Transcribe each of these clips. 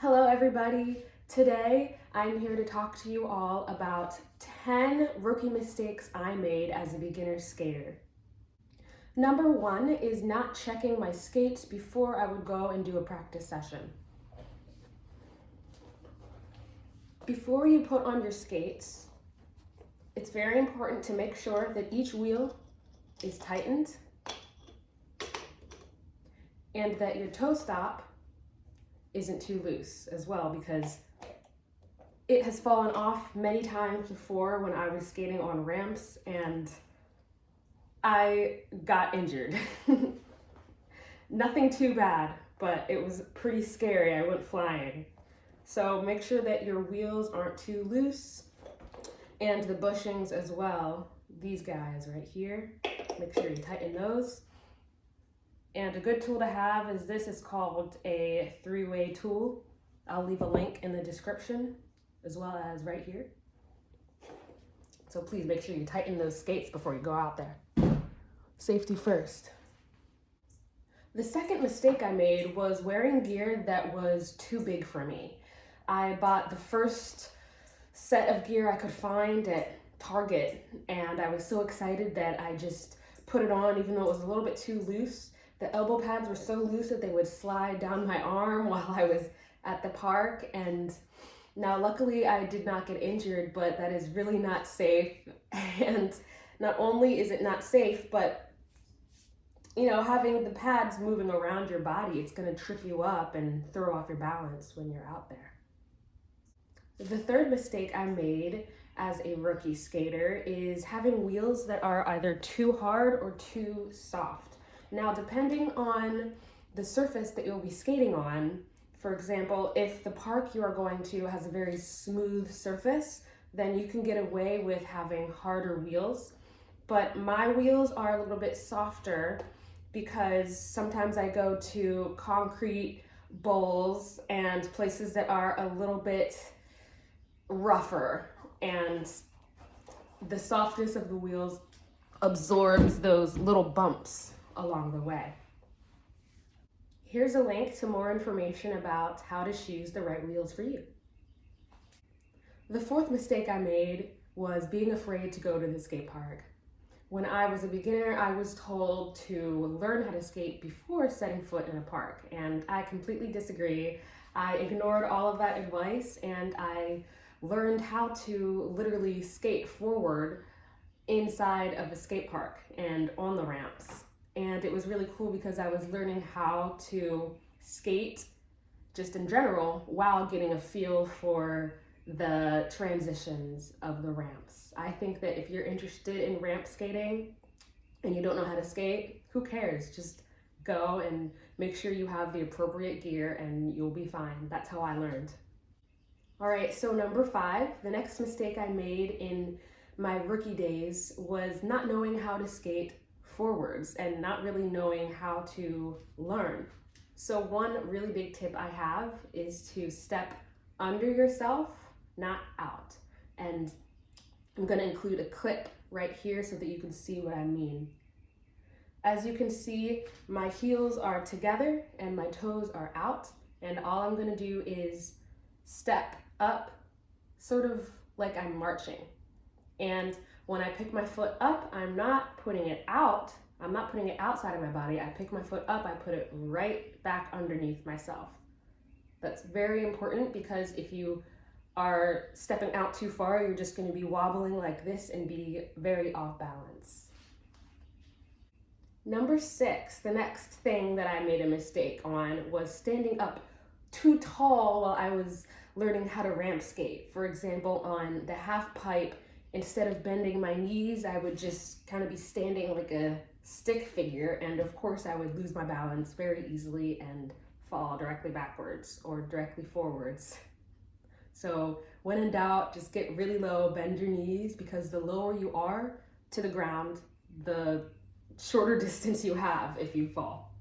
Hello everybody. Today I'm here to talk to you all about 10 rookie mistakes I made as a beginner skater. Number 1 is not checking my skates before I would go and do a practice session. Before you put on your skates, it's very important to make sure that each wheel is tightened and that your toe stop isn't too loose as well, because it has fallen off many times before when I was skating on ramps and I got injured. Nothing too bad, but it was pretty scary. I went flying. So make sure that your wheels aren't too loose, and the bushings as well. These guys right here, make sure you tighten those. And a good tool to have is this is called a 3-way tool. I'll leave a link in the description as well as right here. So please make sure you tighten those skates before you go out there. Safety first. The second mistake I made was wearing gear that was too big for me. I bought the first set of gear I could find at Target, and I was so excited that I just put it on even though it was a little bit too loose. The elbow pads were so loose that they would slide down my arm while I was at the park. And now luckily I did not get injured, but that is really not safe. And not only is it not safe, but having the pads moving around your body, it's gonna trip you up and throw off your balance when you're out there. The third mistake I made as a rookie skater is having wheels that are either too hard or too soft. Now, depending on the surface that you'll be skating on, for example, if the park you are going to has a very smooth surface, then you can get away with having harder wheels. But my wheels are a little bit softer because sometimes I go to concrete bowls and places that are a little bit rougher, and the softness of the wheels absorbs those little bumps along the way. Here's a link to more information about how to choose the right wheels for you. The fourth mistake I made was being afraid to go to the skate park. When I was a beginner, I was told to learn how to skate before setting foot in a park, and I completely disagree. I ignored all of that advice and I learned how to literally skate forward inside of a skate park and on the ramps. And it was really cool because I was learning how to skate just in general while getting a feel for the transitions of the ramps. I think that if you're interested in ramp skating and you don't know how to skate, who cares? Just go and make sure you have the appropriate gear and you'll be fine. That's how I learned. All right, so number 5, the next mistake I made in my rookie days was not knowing how to skate forwards and not really knowing how to learn. So one really big tip I have is to step under yourself, not out. And I'm gonna include a clip right here so that you can see what I mean. As you can see, my heels are together and my toes are out, and all I'm gonna do is step up, sort of like I'm marching. And when I pick my foot up, I'm not putting it out. I'm not putting it outside of my body. I pick my foot up, I put it right back underneath myself. That's very important because if you are stepping out too far, you're just gonna be wobbling like this and be very off balance. Number 6, the next thing that I made a mistake on was standing up too tall while I was learning how to ramp skate. For example, on the half pipe, instead of bending my knees, I would just kind of be standing like a stick figure, and of course I would lose my balance very easily and fall directly backwards or directly forwards. So when in doubt, just get really low, bend your knees, because the lower you are to the ground, the shorter distance you have if you fall.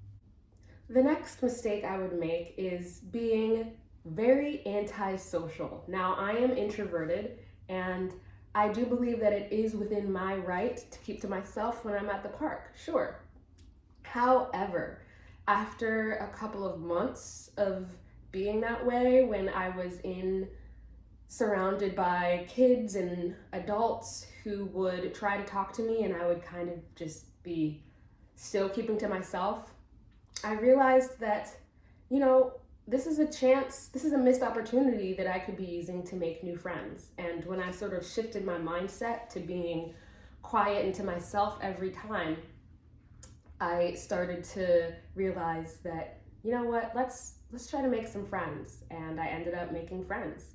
The next mistake I would make is being very antisocial. Now, I am introverted, and I do believe that it is within my right to keep to myself when I'm at the park, sure. However, after a couple of months of being that way when I was surrounded by kids and adults who would try to talk to me and I would kind of just be still keeping to myself. I realized that, this is a missed opportunity that I could be using to make new friends. And when I sort of shifted my mindset to being quiet and to myself every time, I started to realize that, let's try to make some friends. And I ended up making friends.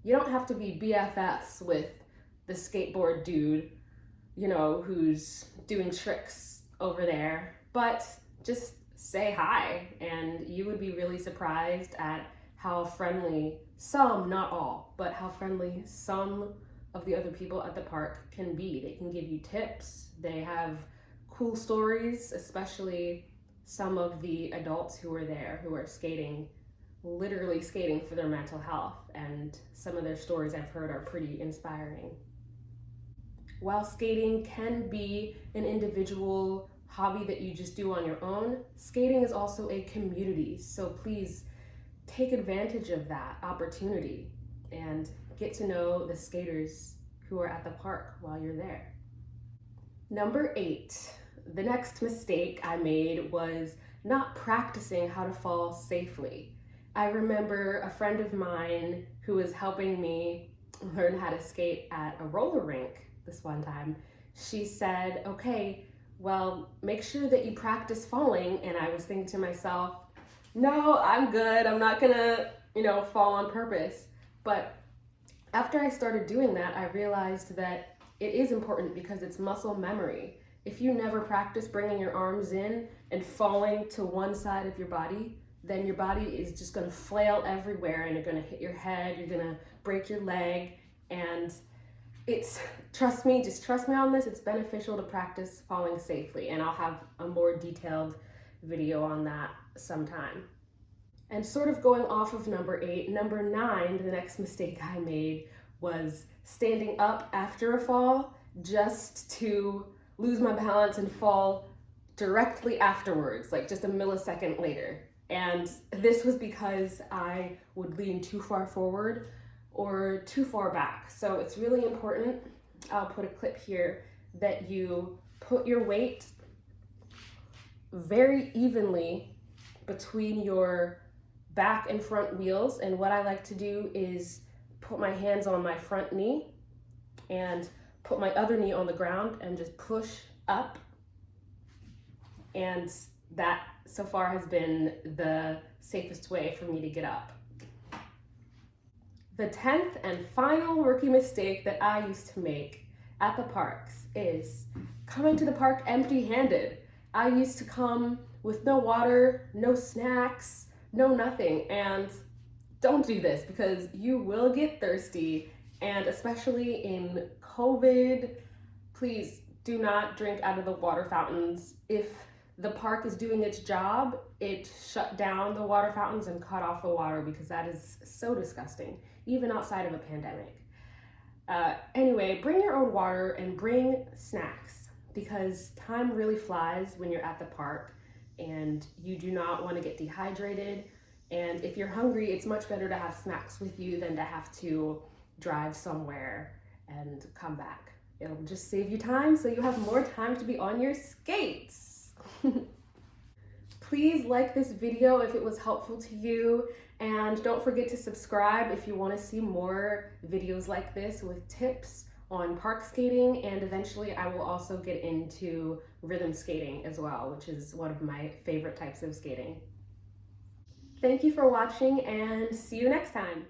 You don't have to be BFFs with the skateboard dude, who's doing tricks over there, but just say hi, and you would be really surprised at how friendly some, not all, but how friendly some of the other people at the park can be. They can give you tips. They have cool stories, especially some of the adults who are there who are literally skating for their mental health, and some of their stories I've heard are pretty inspiring. While skating can be an individual hobby that you just do on your own, skating is also a community, so please take advantage of that opportunity and get to know the skaters who are at the park while you're there. Number 8, the next mistake I made was not practicing how to fall safely. I remember a friend of mine who was helping me learn how to skate at a roller rink this one time. She said, okay, well, make sure that you practice falling. And I was thinking to myself, no, I'm good. I'm not gonna, fall on purpose. But after I started doing that, I realized that it is important because it's muscle memory. If you never practice bringing your arms in and falling to one side of your body, then your body is just gonna flail everywhere and you're gonna hit your head, you're gonna break your leg, and trust me on this, it's beneficial to practice falling safely, and I'll have a more detailed video on that sometime. And sort of going off of number 8, number 9, the next mistake I made was standing up after a fall just to lose my balance and fall directly afterwards, like just a millisecond later. And this was because I would lean too far forward or too far back. So it's really important, I'll put a clip here, that you put your weight very evenly between your back and front wheels. And what I like to do is put my hands on my front knee and put my other knee on the ground and just push up. And that so far has been the safest way for me to get up. The 10th and final rookie mistake that I used to make at the parks is coming to the park empty-handed. I used to come with no water, no snacks, no nothing, and don't do this because you will get thirsty, and especially in COVID, please do not drink out of the water fountains. If the park is doing its job, it shut down the water fountains and cut off the water because that is so disgusting, even outside of a pandemic. Anyway, bring your own water and bring snacks because time really flies when you're at the park and you do not want to get dehydrated. And if you're hungry, it's much better to have snacks with you than to have to drive somewhere and come back. It'll just save you time so you have more time to be on your skates. Please like this video if it was helpful to you, and don't forget to subscribe if you want to see more videos like this with tips on park skating, and eventually I will also get into rhythm skating as well, which is one of my favorite types of skating. Thank you for watching and see you next time.